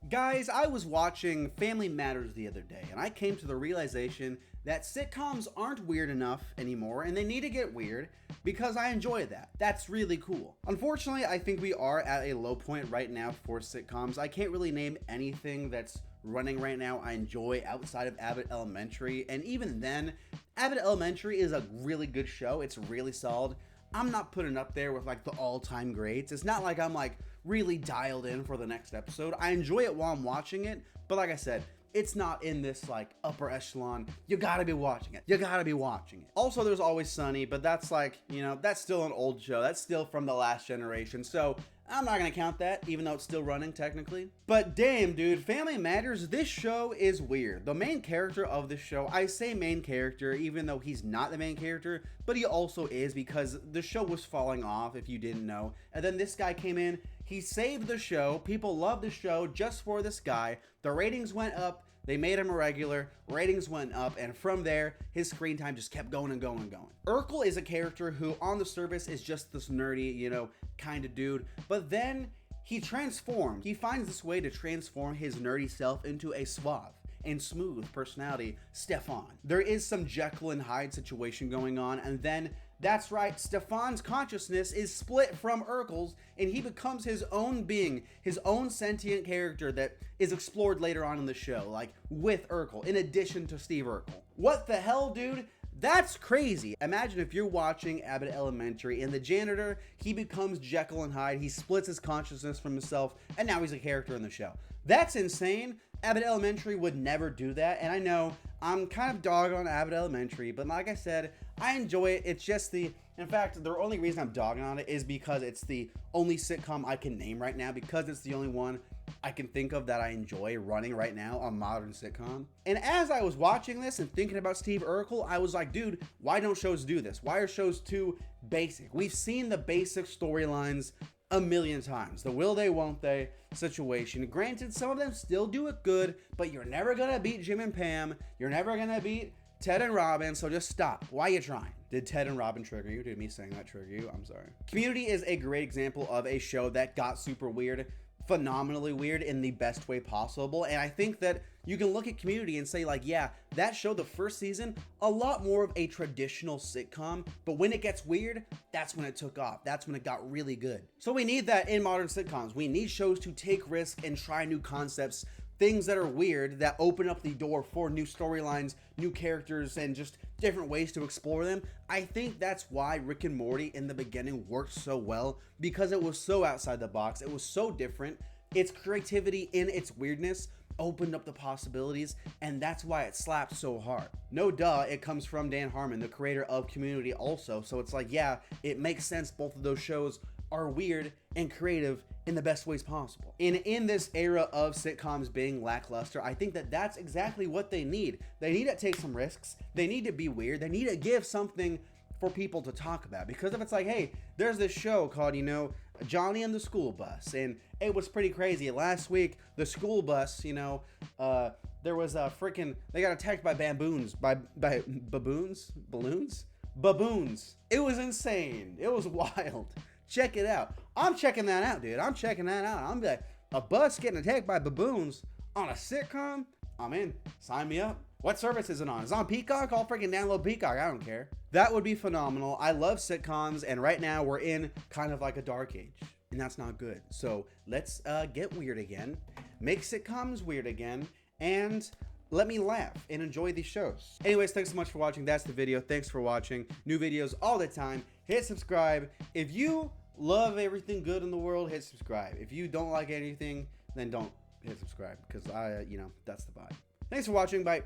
Guys, I was watching Family Matters the other day, and I came to the realization that sitcoms aren't weird enough anymore, and they need to get weird because I enjoy that. That's really cool. Unfortunately, I think we are at a low point right now for sitcoms. I can't really name anything that's running right now I enjoy outside of Abbott Elementary, and even then, Abbott Elementary is a really good show. It's really solid. I'm not putting up there with like the all-time greats. It's not like I'm like really dialed in for the next episode. I enjoy it while I'm watching it, but like I said, it's not in this like upper echelon. You gotta be watching it. You gotta be watching it. Also, there's Always Sunny, but that's like, you know, that's still an old show. That's still from the last generation. So I'm not gonna count that, even though it's still running technically. But damn, dude, Family Matters, this show is weird. The main character of this show, I say main character, even though he's not the main character, but he also is because the show was falling off, if you didn't know. And then this guy came in, he saved the show. People loved the show just for this guy. The ratings went up. They made him a regular, ratings went up, and from there, his screen time just kept going and going and going. Urkel is a character who, on the surface, is just this nerdy, you know, kind of dude, but then he transforms. He finds this way to transform his nerdy self into a suave and smooth personality, Stefan. There is some Jekyll and Hyde situation going on, and then that's right, Stefan's consciousness is split from Urkel's, and he becomes his own being, his own sentient character that is explored later on in the show, like with Urkel, in addition to Steve Urkel. What the hell, dude? That's crazy. Imagine if you're watching Abbott Elementary and the janitor, he becomes Jekyll and Hyde, he splits his consciousness from himself, and now he's a character in the show. That's insane. Abbott Elementary would never do that, and I know I'm kind of dogging on Abbott Elementary, but like I said, I enjoy it. It's just in fact, the only reason I'm dogging on it is because it's the only sitcom I can name right now, because it's the only one I can think of that I enjoy running right now, a modern sitcom. And as I was watching this and thinking about Steve Urkel, I was like, dude, why don't shows do this? Why are shows too basic? We've seen the basic storylines a million times. The will they, won't they situation. Granted, some of them still do it good, but you're never gonna beat Jim and Pam. You're never gonna beat Ted and Robin, so just stop. Why are you trying? Did Ted and Robin trigger you? Did me saying that trigger you? I'm sorry. Community is a great example of a show that got super weird, phenomenally weird in the best way possible, and I think that you can look at Community and say like, yeah, that show, the first season, a lot more of a traditional sitcom, but when it gets weird, that's when it took off. That's when it got really good. So we need that in modern sitcoms. We need shows to take risks and try new concepts, things that are weird, that open up the door for new storylines, new characters, and just different ways to explore them. I think that's why Rick and Morty in the beginning worked so well, because it was so outside the box. It was so different. Its creativity in its weirdness opened up the possibilities, and that's why it slapped so hard. No duh, it comes from Dan Harmon, the creator of Community also, so it's like, yeah, it makes sense both of those shows are weird and creative in the best ways possible. And in this era of sitcoms being lackluster, I think that that's exactly what they need. They need to take some risks. They need to be weird. They need to give something for people to talk about. Because if it's like, hey, there's this show called, you know, Johnny and the School Bus, and it was pretty crazy. Last week, the school bus, you know, there was a freaking, they got attacked by baboons, by baboons? Balloons? Baboons. It was insane. It was wild. Check it out. I'm checking that out, dude. I'm checking that out. I'm like, a bus getting attacked by baboons on a sitcom? I'm in. Sign me up. What service is it on? Is it on Peacock? I'll freaking download Peacock. I don't care. That would be phenomenal. I love sitcoms, and right now we're in kind of like a dark age, and that's not good. So let's get weird again, make sitcoms weird again, and let me laugh and enjoy these shows. Anyways, thanks so much for watching. That's the video. Thanks for watching. New videos all the time. Hit subscribe. If you love everything good in the world, hit subscribe. If you don't like anything, then don't hit subscribe, because you know, that's the vibe. Thanks for watching. Bye.